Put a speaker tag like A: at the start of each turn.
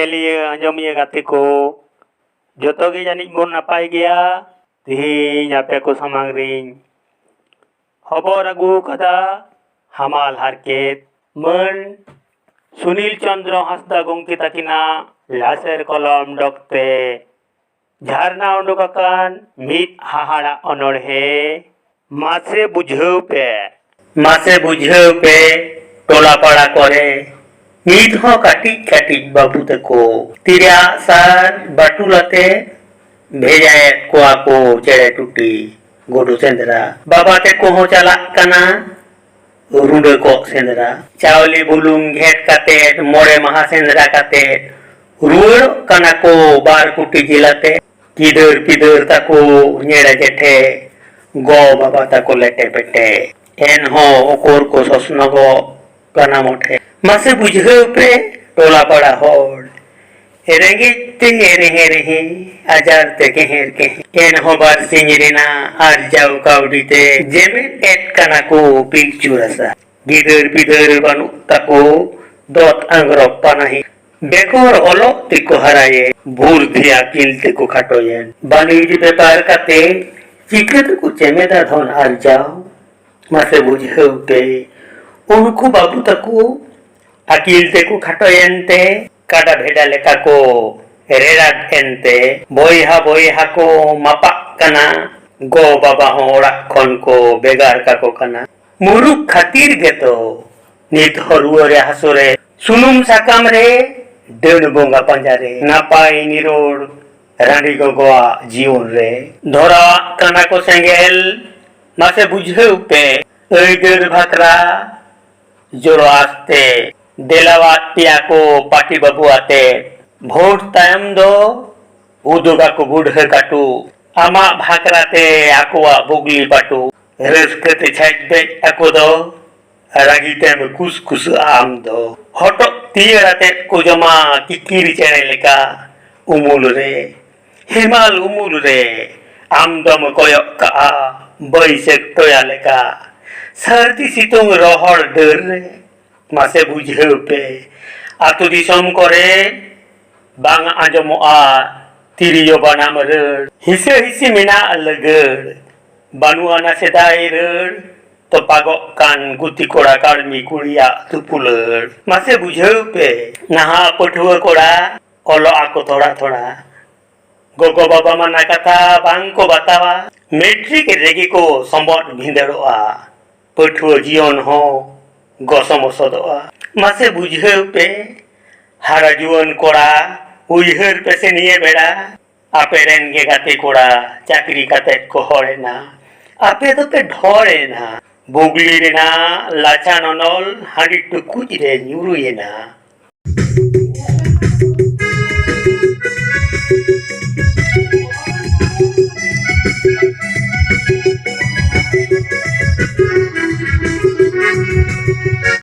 A: Nyeliya anjomiya gate ko joto ge janik bon napai gea tihiny ape ko samang ring hobor agu kada hamal harket man Sunil Chandra Hasda gongke takina laser kolom dokte Jharna undukakan mit hahara onorhe mase bujhau pe tola pala kore nit ho katik katik babu teko tiria sar batulate bhejaye ko ako chere tuti godu sendra baba teko ho chalak kana rude ko sendra chauli bulung ghet kate more maha sendra kate ruar kana ko bar kuti jilate kidar tako nyera jethe go baba tako lete pete en ho okor ko sosnogo kana mothe mase bujhau pe tola pada hor erenge te here ajar te keher ke en ho bar singrina ar jau kaudite jeme et kana ko picture asa gidar banu tako dot angrok panahi bekor olok tiko haraye भूर दिया किलते को खटोयन बानीज व्यापार कते चिकत को चेमेदा धन are जाओ मासे बुझे पे उनको बाबू तको अकिलते को खटोयनते काडा भेडा लेका को रेरा एनते बोयहा को मापा कना गो बाबा होड़ा खन को बेगार का को कना मुरुक खातिर गेतो नित हरुरे हसुरे सुनुम साकाम रे देव बोंगा पंजारे नापाई निरोड रानी गोगोआ जीवन रे धरा काना को सेंगेल मासे बुझे पे एगर भातरा जोरो आस्ते देलावा पिया को पाटी बाबू आते भोट टाइम दो उदुगा को बुढ़े काटू आमा भाकराते आकुआ बुगली पाटू रसकते छाइबे आको दो रागीते में कुछ आम दो हटो तीराते को जमा किकिरी चेने लेका उमुल रे हिमाल उमुल रे आमदम कोयक का बैसेक टोया लेका सर्दी सितुंग रोहर डर रे मासे बुझे पे आतु दिसम करे बांग आजमोआ तिरियो बनाम रड़ हिसे मिना लगड़ बानुआना सेदाई रड़ तो पागो कान गुती कोड़ा काड़मी कुड़िया तुपुलड़ मासे बुझे पे नहा पठुआ कोड़ा ओलो आको थोड़ा गोगो बाबा मना कथा बांग को बतावा मेट्रिक रेगी को संबट भिंदड़ोआ पठुआ जीवन हो गसमसदोआ मासे बुझे पे हारा जुवन कोड़ा उइहर पे से निये बेड़ा आपे रेन के गाते कोड़ा चाकरी काते को होरे ना आपे तो पे ढोरे ना बुगली रे ना लाचा ननल हाड़ी टुकुज रे न्यूरुये ना